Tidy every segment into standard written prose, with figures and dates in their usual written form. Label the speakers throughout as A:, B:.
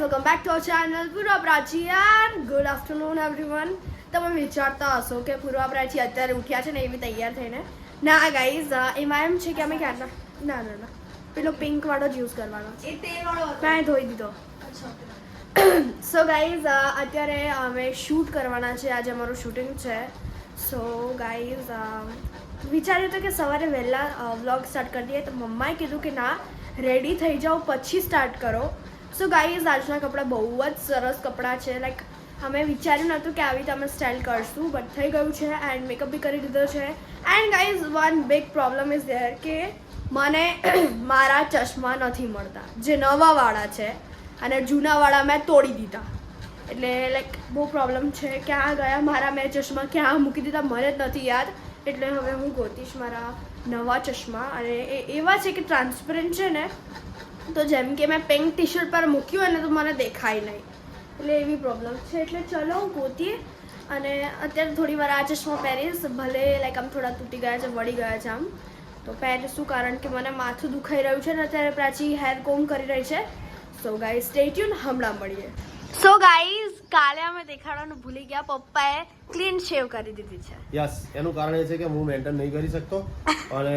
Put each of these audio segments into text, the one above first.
A: welcome back to our channel Purva Prachi and good afternoon everyone. તમે વિચારતા હશો કે પૂર્વા પ્રાચી અત્યારે ઉઠ્યા છે ને એવી તૈયાર થઈને. ના ગાઈઝ એમાં એમ છે કે અમે ક્યારના ના પેલો પિંક વાળો જ યુઝ કરવાનો છે. એ તેલ વાળો મેં ધોઈ દીધો. સો ગાઈઝ અત્યારે અમે શૂટ કરવાના છે. આજે અમારું શૂટિંગ છે. સો ગાઈઝ વિચાર્યું હતું કે સવારે વહેલા વ્લોગ સ્ટાર્ટ કરી દઈએ, તો મમ્માએ કીધું કે ના, રેડી થઈ જાઓ પછી સ્ટાર્ટ કરો. સો ગાઈઝ આજના કપડાં બહુ જ સરસ કપડાં છે. લાઈક અમે વિચાર્યું નહોતું કે આવી રીતે અમે સ્ટાઇલ કરશું, બટ થઈ ગયું છે એન્ડ મેકઅપ બી કરી દીધો છે. And guys one big problem is there કે મને મારા ચશ્મા નથી મળતા, જે નવાવાળા છે, અને જૂનાવાળા મેં તોડી દીધા. એટલે લાઈક બહુ પ્રોબ્લેમ છે. ક્યાં ગયા મારા મેં ચશ્મા, ક્યાં મૂકી દીધા મને જ નથી યાદ. એટલે હવે હું ગોતીશ મારા નવા ચશ્મા. અને એ એવા છે કે ટ્રાન્સપરન્ટ છે ને, તો જેમ કે મેં પિંક ટી શર્ટ પર મૂક્યું હોય ને તો મને દેખાય નહીં. એટલે એવી પ્રોબ્લેમ છે. એટલે ચલો ગોતીએ. અને અત્યારે થોડી વાર આ ચશ્મા પહેરીશ. ભલે લાઈક આમ થોડા તૂટી ગયા છે, વળી ગયા છે આમ, તો પહેરીશું કારણ કે મને માથું દુખાઈ રહ્યું છે ને અત્યારે પ્રાચી હેર કોમ કરી રહી છે. સો ગાઈઝ સ્ટે ટ્યુન, હમણાં મળીએ. સો ગાઈઝ કાલે અમે દેખાડવાનું ભૂલી ગયા, પપ્પાએ ક્લીન શેવ કરી દીધી છે.
B: યસ, એનું કારણ એ છે કે હું મેન્ટેન નહીં કરી શકતો અને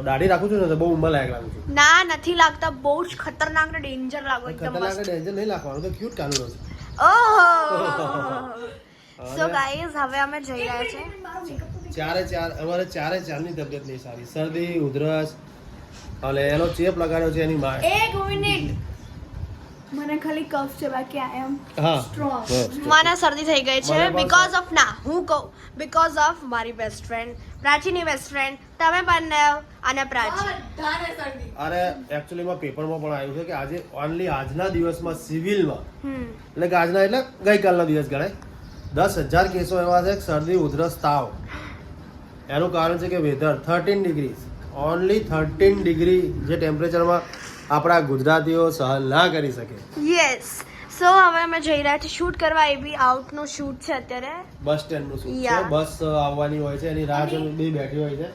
B: દાઢી રાખું છું ને તો બહુ ઉંમર લાયક લાગુ છું.
A: ના, નથી લાગતા. બહુ જ ખતરનાક ને ડેન્જર લાગો એકદમ.
B: ખતરનાક ડેન્જર નહીં લાગવાનું, તો ક્યુટ ચાલુ રહેશે.
A: ઓહો. સો ગાઈઝ હવે અમે જઈ રહ્યા છે.
B: અમારે ચારની તબિયત નહીં સારી. શરદી, ઉધરસ અને એનો ચેપ લગાડ્યો છે એની માં.
A: એક મિનિટ, મને ખાલી કફ છે, બાકી આઈ એમ
B: હા
A: સ્ટ્રોંગ. મને શરદી થઈ ગઈ છે બીકોઝ ઓફ, ના હું કહું, બીકોઝ ઓફ મારી બેસ્ટ ફ્રેન્ડ પ્રાચીની બેસ્ટ ફ્રેન્ડ તમે બંને અને પ્રાચી.
B: અરે એકચ્યુઅલીમાં પેપરમાં પણ આવ્યું છે કે આજે ઓનલી આજના દિવસમાં સિવિલમાં, એટલે કે આજના એટલે ગઈકાલનો દિવસ ગણાય, 10,000 કેસો એવા છે શરદી, ઉધરસ, તાવ. એનું કારણ છે કે વેધર 13 ડિગ્રી, ઓનલી 13 ડિગ્રી જે ટેમ્પરેચરમાં આપણા ગુજરાતીઓ સહન ના કરી શકે.
A: યસ. સો હવે અમે જઈ રહ્યા છીએ શૂટ કરવા. એ બી આઉટનો શૂટ છે અત્યારે.
B: બસ સ્ટેન્ડનું શૂટ છે. બસ આવવાની હોય છે, એની રાહ જોઈને બે બેઠી હોય છે.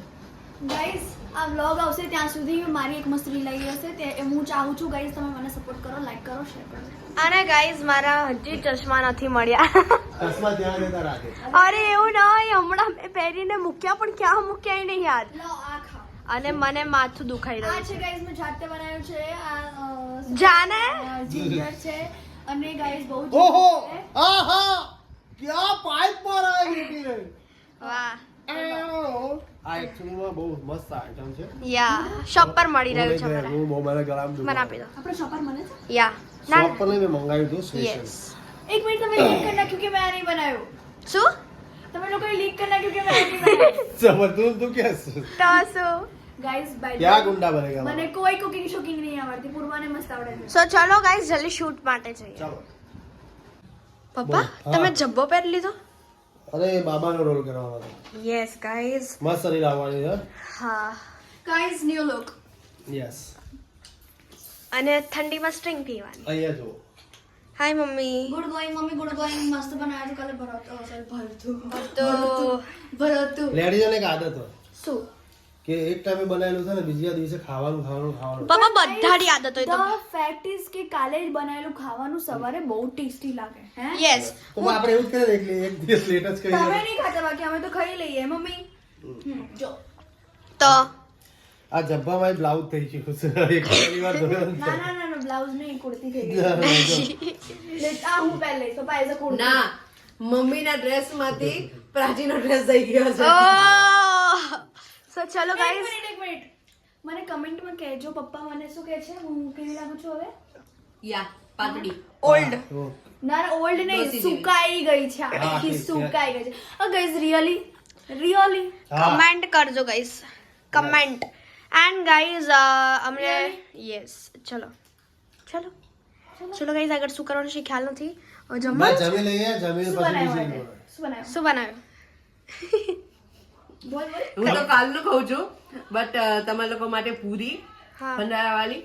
C: ગાઈસ આ વ્લોગ આવશે ત્યાં સુધી મારી એક મસ્ત રીલ આવી હશે, તે હું ચાહું છું ગાઈસ તમે મને સપોર્ટ કરો, લાઈક કરો, શેર કરો.
A: અને ગાઈઝ મારા હજી ચશ્મા નથી મળ્યા.
B: ચશ્મા ત્યાં જતા રાખે.
A: અરે એવું નહીં, હમણાં મેં પહેરીને મૂક્યા પણ ક્યાં મૂક્યા નહીં યાદ.
C: લો આ ખા.
A: અને મને માથું દુખાઈ
C: આ
A: રહ્યું
C: છે
A: છે.
C: ગાઈસ મેં જાતે બનાવ્યું છે. આ
A: જાને
C: જિંજર છે અને ગાઈસ બહુ જ
B: ઓહો, આહા, ક્યાં પાઇપ પર આવી બેટી રે.
A: વાહ.
B: આ એકચ્યુઅલીમાં બહુ મસ્ત આઈટમ છે.
A: યા શોપ પર મળી રહ્યું છે મને.
B: હું બહુ મારા ગળામાં
A: મને આપી દો.
C: આપણે શોપર મને છે.
A: યા ના
B: શોપ પર મેં મંગાવ્યું હતું સ્પેશિયલ.
A: યસ.
C: એક મિનિટ તમે લીક કરી નાખ્યું કે મેં આ નહીં બનાવ્યું.
A: શું
C: તમે લોકોએ લીક કરી નાખ્યું કે મેં આ નહીં બનાવ્યું.
B: જબરદસ્ત તું કે
A: તો શું
C: ગાઈસ
B: ક્યાં ગુંડા બનેગા.
C: મને કોઈ કુકિંગ શોકિંગ નહીં આવડતી. પૂર્વાને મસ્ત આવડે છે.
A: સો ચલો ગાઈઝ જલ્દી શૂટ માટે જઈએ.
B: ચાલો.
A: પપ્પા
B: હા.
A: તમે જબ્બો પહેરી લીધો?
B: અરે બાબાનો રોલ કરવાનો હતો.
A: Yes guys.
B: મસ્ત શરીર આવવાની છે.
A: હા.
C: Guys new look.
B: યસ.
A: અને ઠંડીમાં સ્ટ્રિંગ પીવાની.
B: અહીંયા જો.
A: Hi mummy.
C: Good going mummy, good going. મસ્ત બનાવ્યું હતું કાલે. ભરતું.
B: લેડીઝોને એક આદત હોય
C: શું?
B: કે એક ટાઈમે બનાવેલું છે ને બીજા દિવસે ખાવાનું.
A: પપ્પા બધાની આદત હોય તો.
C: The fact is કે કાલે જ બનાવેલું ખાવાનું સવારે બહુ ટેસ્ટી લાગે. હે?
A: યસ.
B: તો આપણે એવું જ કરીએ ને, એક દિવસ લેટ જ
C: તમે
B: કરીએ.
C: નહીં ખાતા, બાકી અમે તો ખાઈ લઈએ મમ્મી. જો
A: તો
B: આ જબ્બામાં બ્લાઉઝ થઈ ગયું છે. એક પરિવાર ધોરણ છે.
C: ના બ્લાઉઝ નહીં, કુર્તી થઈ
B: ના,
C: ગઈ.
B: ના, જો.
C: આ હું પહેર લઈશ. પપ્પા એઝ અ કુર્તી.
D: ના, મમ્મીના ડ્રેસ માંથી પ્રાચીનો ડ્રેસ થઈ ગયો છે.
A: સો ચલો
C: એક
A: ગાઈઝ.
C: મિનિટ. મને કમેન્ટમાં કહેજો પપ્પા મને શું કહે છે, હું કેવી લાગુ છું હવે.
D: યા પાતળી.
A: ઓલ્ડ.
B: તો
C: ના ઓલ્ડ નહીં,
D: ડોસી જેવી.
C: સુકાઈ ગઈ છે.
B: હા,
C: આખી
B: ઠીક છે.
C: સુકાઈ ગઈ છે. ગાઈઝ રિયલી
B: હા.
A: કમેન્ટ કરજો ગાઈઝ, કમેન્ટ. એન્ડ ગાઈઝ અમને યસ ચલો ગાઈઝ આગળ શું કરવાનું છે ખ્યાલ નથી. હવે
B: બસ
A: જમવાનું છે?
B: જમી લઈએ, જમીને
C: શું
B: પછી
C: બનાવ્યું
B: બીજું
C: આજે? શું બનાવ્યું?
A: શું બનાવ્યું?
C: બોલ
D: હું તો કાલનું ખાઉં છું, બટ તમારા લોકો માટે પૂરી
A: હા.
D: ભંડારાવાળી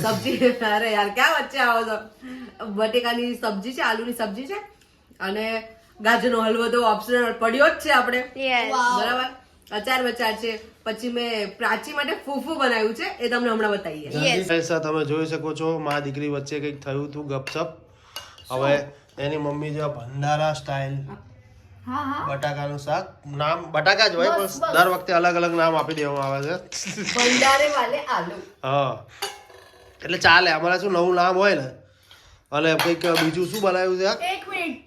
D: સબ્જી. અરે યાર ક્યાં વચ્ચે આવો છો. બટેકાની સબ્જી છે, આલુની સબ્જી છે, અને ગાજરનો હલવો તો ઓપ્શનલ પડ્યો જ છે આપણે,
A: યસ.
D: બરાબર. અચાર બચાર છે. પછી મેં પ્રાચી માટે ફૂફુ બનાવ્યું છે, એ તમને હમણાં બતાવીએ.
B: જલ્દી તમે જોઈ શકો છો મા દીકરી વચ્ચે કંઈક થયું હતું ગપસપ. હવે એની મમ્મી જે ભંડારા સ્ટાઇલ બટાકાનું શાક, નામ બટાકા જ હોય પણ દર વખતે અલગ અલગ નામ આપી દેવામાં આવે છે.
D: ભંડારે વાલે આલુ.
B: હા એટલે ચાલે, અમારે શું નવું નામ હોય ને. અને કંઈક બીજું શું બનાવ્યું છે?
A: એક મિનિટ,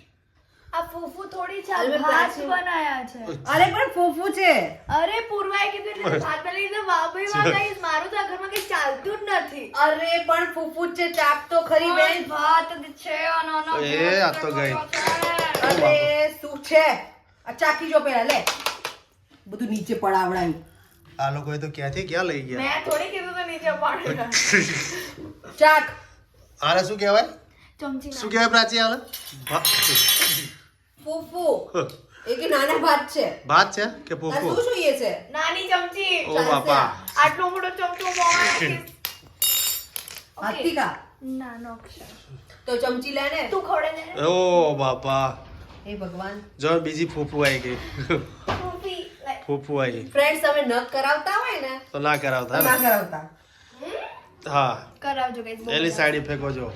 A: આ ફૂફુ થોડી છે,
D: અરે
A: ભાત
D: પ્રાચી-
A: બનાયા છે.
D: અરે પણ ફૂફુ છે.
A: અરે પૂર્વાએ કીધું એટલે ભાત બનાવી દીધો. વાપરી માં ગાઈસ, મારું તો આ ઘરમાં કઈ ચાલતું જ નથી.
D: અરે પણ ફૂફુ જ છે, ચાપ તો ખરી બેન.
A: ભાત છે અને
B: એ આ તો ગઈ.
D: અરે શું છે, આ ચાકી જો પેલા લે, બધું નીચે પડાવડાયું.
B: આ લોકોએ તો ક્યાંથી ક્યાં લઈ ગયા.
A: મેં થોડી કીધું તો નીચે પાડે.
D: ચાક
B: આને શું કહેવાય?
A: ચમચી
B: શું કહેવાય પ્રાચી આને?
D: ફૂફુ એ કે નાના ભાત છે.
B: ભાત છે કે
D: આ
B: ફૂફુ?
D: શું જોઈએ છે?
A: નાની ચમચી.
B: ઓ બાપા.
A: આટલો મોટો ચમચો મોમાં નાખીશ.
D: હાથી કા
A: નાનો અક્ષર.
D: તો ચમચી લે ને.
A: તું ખવડે ને.
B: ઓ બાપા,
D: હે ભગવાન.
B: જો બીજી ફૂફુ આવી ગઈ.
A: ફૂફી, like,
B: ફૂફુ આવી
D: ફ્રેન્ડ્સ તમે નખ કરાવતા હોય ને
B: તો ના કરાવતા
D: તો ના
B: ને.
D: કરાવતા.
B: હા
A: કરાવજો guys, બહુ
B: એની
A: મજા
B: સાઈડ ઇફેક્ટ જો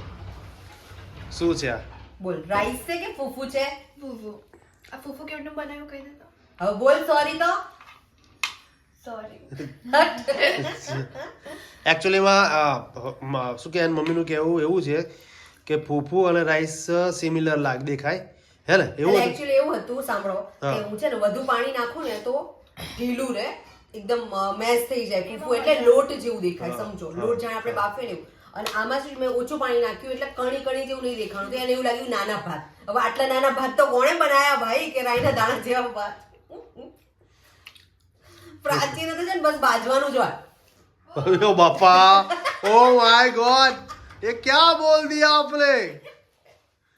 B: શું છે આ?
D: બોલ રાઈસ છે કે ફૂફુ છે?
A: ફૂફુ. આ ફૂફુ કેવું બનાવ્યું કહી દે તો.
D: હવે બોલ સોરી તો.
A: સોરી.
B: એકચ્યુઅલીમાં શું કે મમ્મીનું કહેવું એવું છે કે ફૂફુ અને રાઈસ સિમિલર દેખાય હે ને, એવું હતું?
D: એકચ્યુઅલી એવું હતું, સાંભળો,
B: હા.
D: કે હું છે ને વધુ પાણી નાખું ને તો ઢીલું રહે, એકદમ મેશ થઈ જાય. ફૂફુ એટલે લોટ જેવું દેખાય,
B: હા,
D: સમજો,
B: હા,
D: લોટ જાણે આપણે બાફે ને એવું. અને આમાં શું મેં ઓછું પાણી નાખ્યું એટલે કણી કણી જેવું નહીં દેખાણું, તો એને એવું લાગ્યું નાના ભાત. હવે આટલા નાના ભાત તો કોણે બનાયા ભાઈ, કે રાઈના દાણા જેવા ભાત. પ્રાચીને તો છે ને બસ બાજવાનું જ હોય.
B: ઓ બાપા, ઓ માય ગોડ, ये क्या बोल दिया आपने?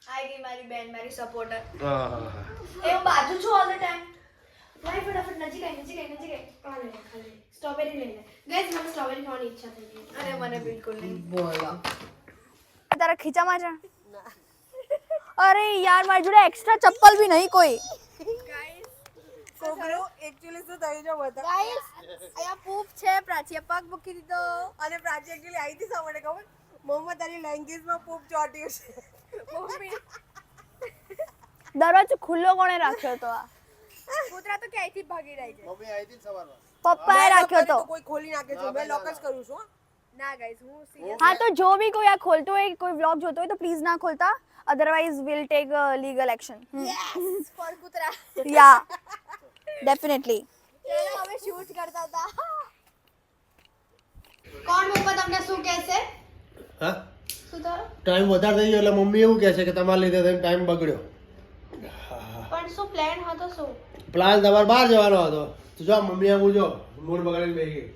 A: આઈ ગઈ મારી બેન, મારી સપોર્ટર.
B: હા.
A: એ હું બાજુ છું ઓલ ધ ટાઈમ. લાઈ ફટાફટ નજીક આઈ. આ લે, ખાલી સ્ટ્રોબેરી લઈ લે. ગાઈસ, મને સ્ટ્રોબેરી ખાવાની ઈચ્છા થઈ ગઈ અને મને બિલકુલ નહીં.
D: બોલો.
C: તારા ખીચામાં છે? અરે યાર, મારી જોડે એક્સ્ટ્રા ચપ્પલ બી નહીં કોઈ.
D: છોકરો એકચ્યુઅલી શું થયું છે બતા.
C: ગાઈસ, અહીંયા પૂપ છે, પ્રાચીએ પગ મૂકી દીધો.
D: અને પ્રાચી એકચ્યુઅલી આવી હતી સાંભળે ખબર, મમ્મા તારી લેંગ્વેજમાં પૂપ ચોટ્યું છે.
C: દરવાજો ખુલ્લો કોણે રાખ્યો તો? આ
A: કૂતરા તો ક્યાંયથી ભાગી રહી છે.
B: મમ્મી આવી હતી સવારમાં.
C: પપ્પાએ રાખ્યો તો.
D: કોઈ ખોલી નાખે છે, મેં લોક જ કરું છું.
A: ના ગાઈસ, હું સિરિયસ.
C: હા, તો જો બી કોઈ આ ખોલતો હોય, કોઈ વ્લોગ જોતો હોય તો પ્લીઝ ના ખોલતા, otherwise will take legal action.
A: For કૂતરા.
C: Yeah, definitely.
A: ચાલો હવે શૂટ કરતા હતા. કોણ પપ્પા તમને શું કહેશે?
B: હા,
A: શું થયું?
B: ટાઈમ વધારે થઈ ગયો એટલે મમ્મી એવું કહે છે કે તમારા લીધે ટાઈમ બગડ્યો.
A: પણ શું પ્લાન હતો? શું
B: પ્લાન તમારે બહાર જવાનો હતો તો જો મમ્મી આવું જો મૂડ બગાડીને બેસી ગઈ.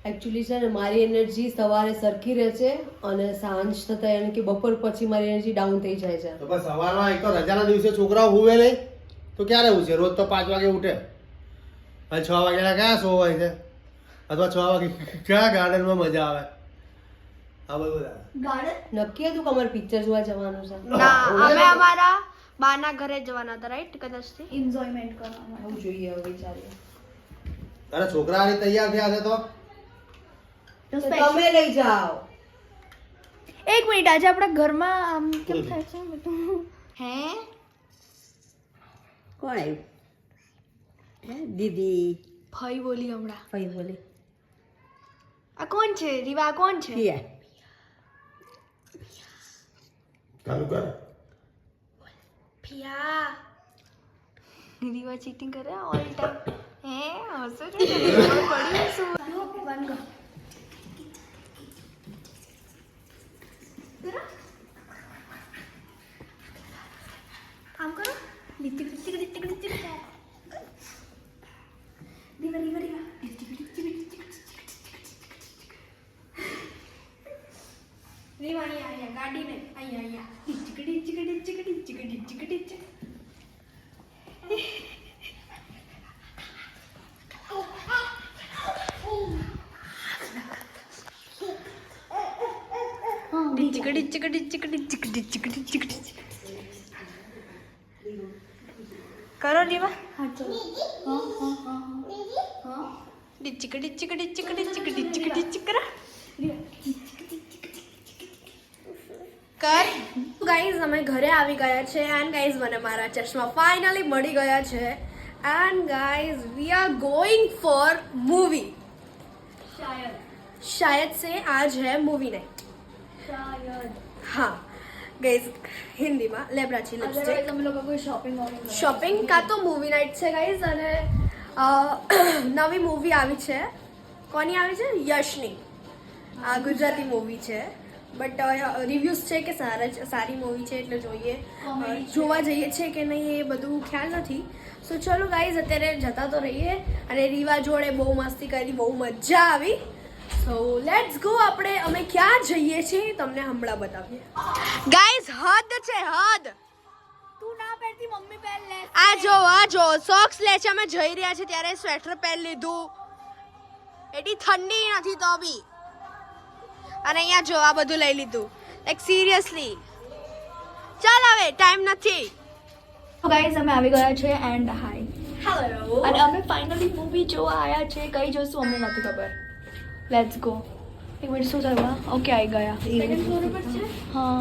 D: એકચ્યુઅલી છે ને મારી એનર્જી સવારે સરખી રહે છે અને સાંજ થતા એને કે બપોર પછી મારી એનર્જી ડાઉન થઈ જાય છે.
B: તો બસ સવારમાં એક તો રજાના દિવસે છોકરાઓ હુવે નહીં તો ક્યારે ઉઠશે? રોજ તો 5 વાગે ઉઠે અને 6 વાગ્યાના કયા શો હોય છે, અથવા 6 વાગે ક્યાં ગાર્ડનમાં મજા આવે? આ બધું થાય.
A: ગાર્ડન?
D: નક્કી હતું કે અમારે પિક્ચર જોવા જવાનું છે.
A: ના, અમે અમારા બાના ઘરે જવાના હતા, રાઈટ? કદાચથી
C: એન્જોયમેન્ટ કરવાનું.
D: આવું જોઈએ હવે વિચારીએ.
B: અરે છોકરા હારી તૈયાર થયા છે તો
D: તો તમે લઈ જાઓ.
C: એક મિનિટ, આજે આપણા ઘરમાં આમ કેમ થાય છે બધું?
A: હે?
D: કોણ આવ્યું? દીદી
A: ભાઈ બોલી હમણાં.
D: ભાઈ બોલી
A: આ કોણ છે? રીવા કોણ છે?
B: ચાલુ કર.
A: પિયા. રીવા ચીટિંગ કરે ઓલ ટાઈમ. હે? હસો છો ને? પડ્યું શું? આમ કરો. રીવા અહીંયા ગાડી ને અહીંયા કરો રીવા.
C: હા ચલો હા
A: ડિચક ડિચક ડિચક ડિચક ડિચક ડિચક કર ગાઈઝ અમે ઘરે આવી ગયા છે એન્ડ ગાઈઝ મને મારા ચશ્મા ફાઇનલી મળી ગયા છે and guys we are going for movie शायद से आज है मूवी नाइट हाँ गाइस हिंदी में ले प्राची लिपस्टिक
C: हम लोगों को
A: શોપિંગ કાં તો મૂવી નાઇટ છે ગાઈઝ અને નવી મૂવી આવી છે કોની આવી છે યશની આ ગુજરાતી મૂવી છે બટ રિવ્યૂઝ છે કે સારી મૂવી છે એટલે જોઈએ જોવા જઈએ છે કે નહીં એ બધું ખ્યાલ નથી સો ચલો ગાઈઝ અત્યારે જતા તો રહીએ અને રીવા જોડે બહુ મસ્તી કરી બહુ મજા આવી સો લેટ્સ ગો અમે ક્યાં જઈએ છીએ તમને હમણાં બતાવીએ ગાઈઝ હદ છે હદ
C: તું ના પહેરતી મમ્મી પહેર લે
A: આ જો સોક્સ લે છે અમે જઈ રહ્યા છે ત્યારે સ્વેટર પહેરી લીધું એટલી ઠંડી નથી તો બી અને અહીંયા જો આ બધું લઈ લીધું લાઈક સિરિયસલી ચાલ હવે ટાઈમ નથી
C: તો ગાઈઝ અમે આવી ગયા છે એન્ડ હાય
A: હેલો
C: અને અમે ફાઇનલી મૂવી જોવા આવ્યા છે કઈ જોશું અમને નથી ખબર લેટ્સ ગો એક મિનિટ શું થયું ઓકે આવી ગયા
A: સેકન્ડ ફ્લોર પર છે
C: હા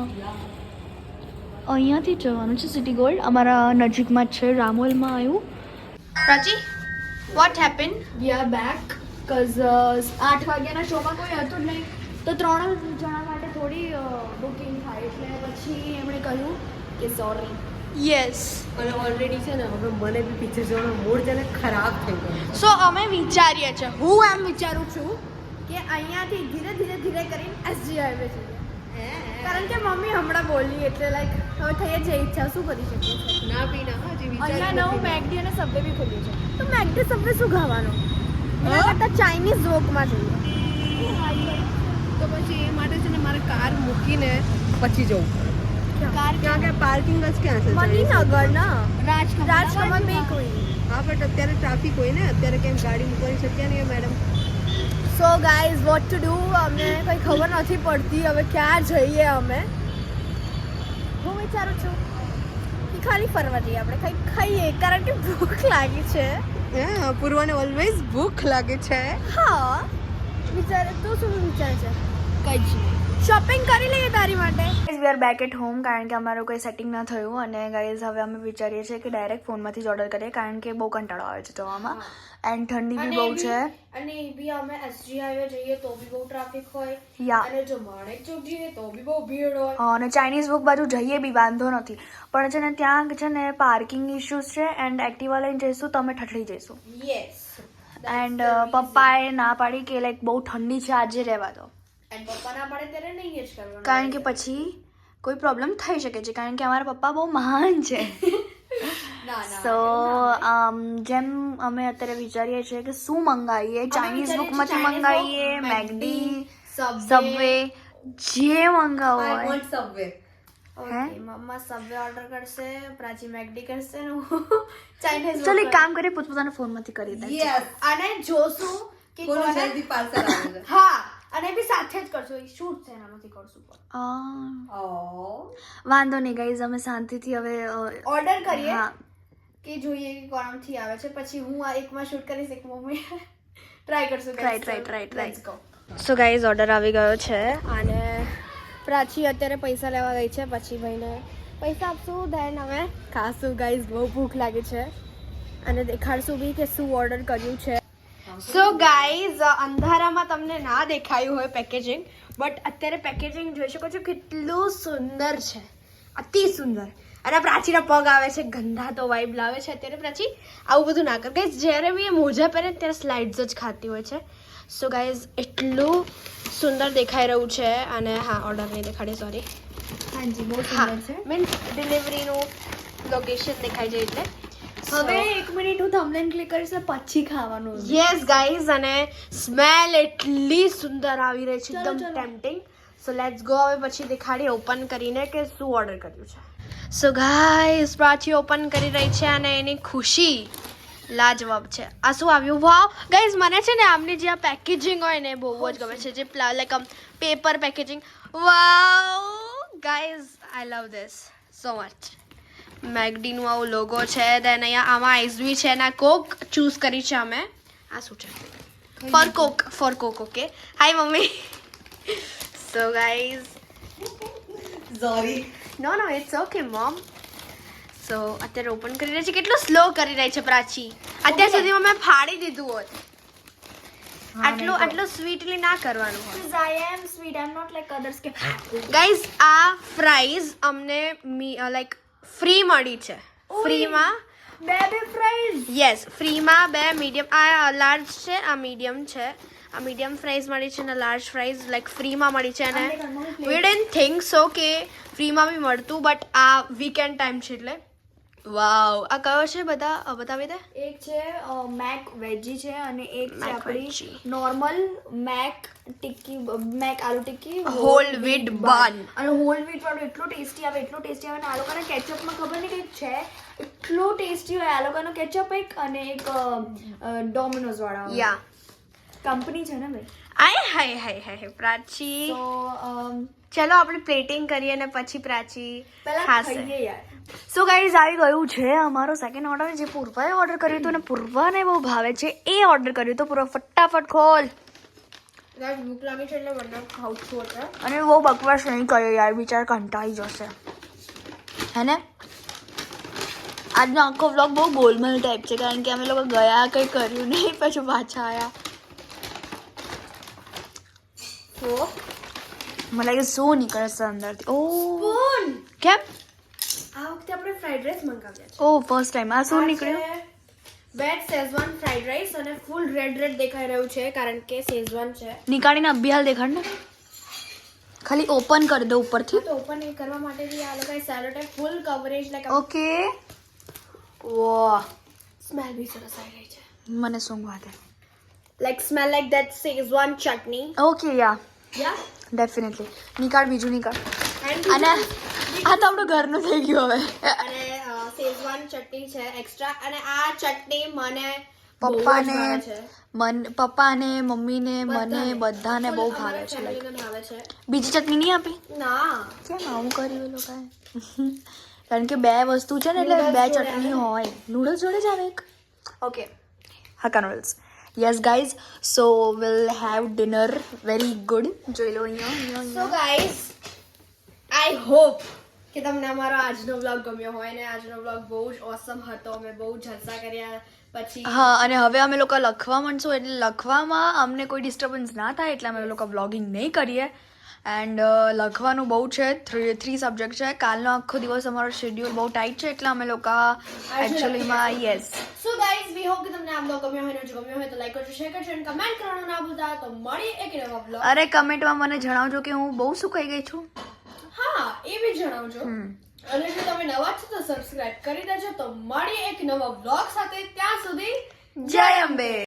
C: અહીંયાથી જવાનું છે સિટી ગોલ્ડ અમારા નજીકમાં જ છે રામોલમાં આવ્યું
A: Prachi what happen
C: we are back cause 8 વાગ્યાના શોમાં કોઈ હતું જ નહીં તો 3 જણા માટે થોડી બુકિંગ થાય એટલે પછી એમણે કહ્યું કે સોરી
A: યસ
D: અને ઓલરેડી છે ને હવે મને બી પિક્ચર જોવાનો મૂડ છે ને ખરાબ થઈ ગયો
A: સો અમે વિચારીએ છીએ હું એમ વિચારું છું કે અહીંયાથી ધીરે ધીરે કરીને એસજી હાઈવે જઈએ કારણ કે મમ્મી હમણાં બોલી એટલે લાઈક હવે થઈ જ ઈચ્છા શું કરી શકીએ છીએ
D: ના પી ના હજી
A: અહીંયા નવું મેકડી અને સબવે બી ખુલ્યું છે તો મેકડી સબવે શું ખાવાનું એના કરતાં ચાઇનીઝ વોકમાં જઈએ
D: તો પછી એ માટે છે ને મારે કાર મૂકીને પછી જવું
A: કાર
D: ક્યાં કે પાર્કિંગ જ ક્યાં છે
A: મણિનગર ના
C: રાજકમલ
A: રાજકમલ બે કોઈ
D: હા બટ અત્યારે ટ્રાફિક હોય ને અત્યારે કેમ ગાડી મૂકવાની શક્ય નહીં madam
A: so guys vote to do અમને કંઈ ખબર નથી પડતી હવે ક્યાં જઈએ અમે હું વિચારું છું કે ખાલી ફરવા જઈએ આપણે કંઈક ખાઈએ કારણ કે ભૂખ લાગી છે
D: હા પૂર્વાને ઓલવેઝ ભૂખ લાગે છે
A: હા વિચારે તું શું વિચારે છે
C: કઈ જ નહીં
A: શોપિંગ કરી લઈએ તારી માટે
C: guys we are back at home કારણ કે અમારું કોઈ સેટિંગ ન થયું અને ગાઈઝ હવે અમે વિચારીએ છીએ કે ડાયરેક્ટ ફોનમાંથી જ ઓર્ડર કરીએ કારણ કે બહુ કંટાળો આવે છે જવામાં એન્ડ ઠંડી બી બહુ છે
A: અને એ બી અમે એસજી હાઈવે જઈએ તો બી બહુ ટ્રાફિક હોય
C: યા
A: અને જો માણેક ચોક જઈએ તો બી બહુ ભીડ હોય
C: અને ચાઇનીઝ બુક બાજુ જઈએ બી વાંધો નથી પણ છે ને ત્યાં છે ને પાર્કિંગ ઇશ્યુઝ છે એન્ડ એક્ટિવા લઈને જઈશું તો અમે ઠઠડી જઈશું
A: યસ
C: એન્ડ પપ્પાએ ના પાડી કે લાઈક બહુ ઠંડી છે આજે રહેવા દો
A: એન્ડ પપ્પા ના પડે ત્યારે નહીં જ કરવાનું
C: કારણ કે પછી કોઈ પ્રોબ્લેમ થઈ શકે છે કારણ કે અમારા પપ્પા બહુ મહાન છે
A: ના
C: સો જેમ અમે અત્યારે વિચારીએ છીએ કે શું મંગાવીએ ચાઇનીઝ બુકમાંથી મંગાવીએ મેગડી સબવે જે મંગાવો
D: આઈ
C: હોય
D: વોન્ટ સબવે
A: ઓકે મમ્મા સબવે ઓર્ડર કરશે પ્રાચી મેકડી કરશે ને હું ચાઇનીઝ
C: ચાલો એક કામ કરીએ પોતપોતાના ફોનમાંથી કરી દઈએ
D: યસ
A: અને જોશું કે
D: કોનો
A: કોને
D: જલ્દી પાર્સલ આવે છે
A: હા અને બી સાથે જ કરશું શૂટ છે એનામાંથી કરશું પણ
D: ઓ
C: વાંધો નહીં ગાઈઝ અમે શાંતિથી હવે
A: ઓર્ડર કરીએ
C: હા
A: કે જોઈએ કે કોણથી આવે છે પછી હું આ એકમાં શૂટ કરીશ એક મમ્મી ટ્રાય કરશું
C: Try. સો ગાઈઝ ઓર્ડર આવી ગયો છે
A: અને પ્રાચી અત્યારે પૈસા લેવા ગઈ છે પછી ભાઈને પૈસા આપશું દેન અમે ખાશું ગાઈઝ બહુ ભૂખ લાગી છે અને દેખાડશું બી કે શું ઓર્ડર કર્યું છે સો ગાઈઝ અંધારામાં તમને ના દેખાયું હોય પેકેજિંગ બટ અત્યારે પેકેજિંગ જોઈ શકો છો કેટલું સુંદર છે અતિ સુંદર અને પ્રાચીના પગ આવે છે ગંદા તો વાઇબ લાવે છે અત્યારે પ્રાચી આવું બધું ના કર ગાઈઝ જ્યારે બી એ મોજા પહેરે ત્યારે સ્લાઇડ્સ જ ખાતી હોય છે સો ગાઈઝ એટલું સુંદર દેખાઈ રહ્યું છે અને હા ઓર્ડર નહીં દેખાડે સોરી
C: હાજી બહુ
A: હા મીન્સ ડિલિવરીનું લોકેશન દેખાઈ જાય એટલે
C: હવે એક મિનિટ હું થંબનેલ ક્લિક કરીશ ને પછી ખાવાનું
A: યસ ગાઈઝ અને સ્મેલ એટલી સુંદર આવી રહી છે
C: ચલો,
A: એકદમ
C: ચલો.
A: ટેમ્પટિંગ સો લેટ્સ ગો હવે પછી દેખાડીએ ઓપન કરીને કે શું ઓર્ડર કર્યું છે સો ગાઈઝ પ્રાચી ઓપન કરી રહી છે અને એની ખુશી લાજવાબ છે આ શું આવ્યું વાવ ગાઈઝ મને છે ને આમની જે આ પેકેજિંગ હોય ને બહુ જ ગમે છે જે like paper packaging wow guys I love this so much મેગડીનું આવું લોગો છે. દેન અહીંયા આમાં આઈસ બી છે ને કોક ચૂઝ કરી છે અમે. આ શું છે? For Coke. Okay. Hi mummy. So guys,
D: sorry.
A: No it's okay mom. So અત્યારે ઓપન કરી રહી છે. કેટલું સ્લો કરી રહી છે પ્રાચી. અત્યાર સુધીમાં મેં ફાડી દીધું હોત. આટલું સ્વીટલી ના કરવાનું હોય.
C: Because I am sweet. I'm not like others.
A: Guys, આ ફ્રાઈઝ અમને લાઈક ફ્રી મળી છે. ફ્રીમાં
C: બે ફ્રાઈઝ.
A: યસ, ફ્રીમાં 2 મીડિયમ, આ લાર્જ છે, આ મીડિયમ છે. આ મીડિયમ ફ્રાઈઝ મળી છે અને લાર્જ ફ્રાઈઝ લાઈક ફ્રીમાં મળી છે. અને વી ડિડન્ટ થિંક સો કે ફ્રીમાં બી મળતું, બટ આ વીકેન્ડ ટાઈમ છે એટલે વાવ. આ કયો છે બતાવી દે.
C: એક છે મેક વેજી છે અને એક છે
A: Mac
C: આપણી
A: veggie.
C: Normal Mc tikki, Mc aloo tikki
A: whole wheat bun.
C: અને હોલ વીટ વાળું એટલું ટેસ્ટી આવે અને આ લોકોના કેચઅપમાં ખબર નહીં કંઈક છે, એટલું ટેસ્ટી હોય આ લોકોનો કેચઅપ. એક અને એક ડોમિનોઝ વાળા
A: યા,
C: કંપની છે ને ભાઈ.
A: હાય પ્રાચી.
C: તો
A: ચલો આપણે પ્લેટિંગ કરીએ અને પછી પ્રાચી
C: પહેલા
A: ખાશે.
C: ખાઈએ યાર. સો ગાઈઝ, આવી ગયું છે અમારો સેકન્ડ ઓર્ડર, જે પૂર્વાએ ઓર્ડર કર્યું હતું અને પૂર્વાને બહુ ભાવે છે એ ઓર્ડર કર્યું હતું. પૂર્વા ફટાફટ ખોલ.
A: ગાઈસ, ભૂખ લાગી છે એટલે મને ખાઉં છું અત્યારે.
C: અને બહુ બકવાસ નહીં કર્યો યાર, બિચાર કંટાળી જશે હે ને. આજનો આખો વ્લોગ બહુ ગોલમાલ ટાઈપ છે, કારણ કે અમે લોકો ગયા કંઈ કર્યું નહીં, પછી પાછા આવ્યા. તો મને લાગે શું નીકળશે અંદરથી. ઓ કેમ?
A: આ વખતે આપણે ફ્રાઈડ રાઈસ મંગાવ્યા છે.
C: ઓ ફર્સ્ટ ટાઈમ. આ શું નીકળ્યું?
A: વેજ શેઝવાન ફ્રાઈડ રાઈસ અને ફૂલ રેડ દેખાઈ રહ્યું છે કારણ કે શેઝવાન છે.
C: નીકાળીને અભિહાલ દેખાડ ને, ખાલી ઓપન કરી દો ઉપરથી.
A: તો ઓપન કરવા માટે બી આ લોકોએ cello type full coverage like
C: okay. વાહ,
A: સ્મેલ બી સરસ આવી રહી છે.
C: મને સૂંઘવા દે.
A: Like smell like that Schezwan chutney.
C: Okay ya,
A: ya
C: definitely. નીકાળ, બીજું નીકાળ.
A: એન્ડ
C: અને આ તો આપણું ઘરનું થઈ ગયું હવે.
A: અને શેઝવાન ચટણી છે એક્સ્ટ્રા. અને આ ચટણી મને
C: પપ્પાને,
A: છે.
C: પપ્પાને, મમ્મીને, મને બધાને બહુ
A: Full
C: ભાવે
A: અમારા
C: છે.
A: family ને ભાવે છે.
C: બીજી ચટણી નહીં આપી?
A: ના,
C: કેમ આવું કર્યું એ લોકોએ? કારણ કે 2 વસ્તુ છે ને એટલે 2 ચટણી હોય. નૂડલ્સ જોડે જ આવે એક. Okay, hakka noodles. Yes guys, so will have dinner very good. જોઈ લો અહીંયા.
A: સો ગાઈઝ, આઈ હોપ કે તમને અમારો આજનો વ્લોગ ગમ્યો હોય ને આજનો વ્લોગ બહુ જ ઓસમ હતો. અમે બહુ જલસા કર્યા. પછી
C: હા, અને હવે અમે લોકો લખવા માંડશું, એટલે લખવામાં અમને કોઈ ડિસ્ટર્બન્સ ના થાય એટલે અમે લોકો વ્લોગિંગ નહીં કરીએ. એન્ડ લખવાનું બહુ છે, 3 સબ્જેક્ટ છે. કાલનો આખો દિવસ અમારો શેડ્યુલ બહુ ટાઈટ છે એટલે અમે લોકો એકચ્યુઅલીમાં yes.
A: So guys, we hope કે તમને આ વ્લોગ ગમ્યો હોય ને જો ગમ્યો હોય તો લાઈક કરજો, શેર કરજો અને કમેન્ટ કરવાનું ના ભૂલતા. તો મળીએ એક નવા વ્લોગ.
C: અરે કમેન્ટમાં મને જણાવજો કે હું બહુ શું કહી ગઈ છું.
A: હા, એ બી જણાવજો. અને જો તમે નવા છો તો સબસ્ક્રાઇબ કરી દેજો. તો મળીએ એક નવા વ્લોગ સાથે. ત્યાં સુધી
C: જય અંબે.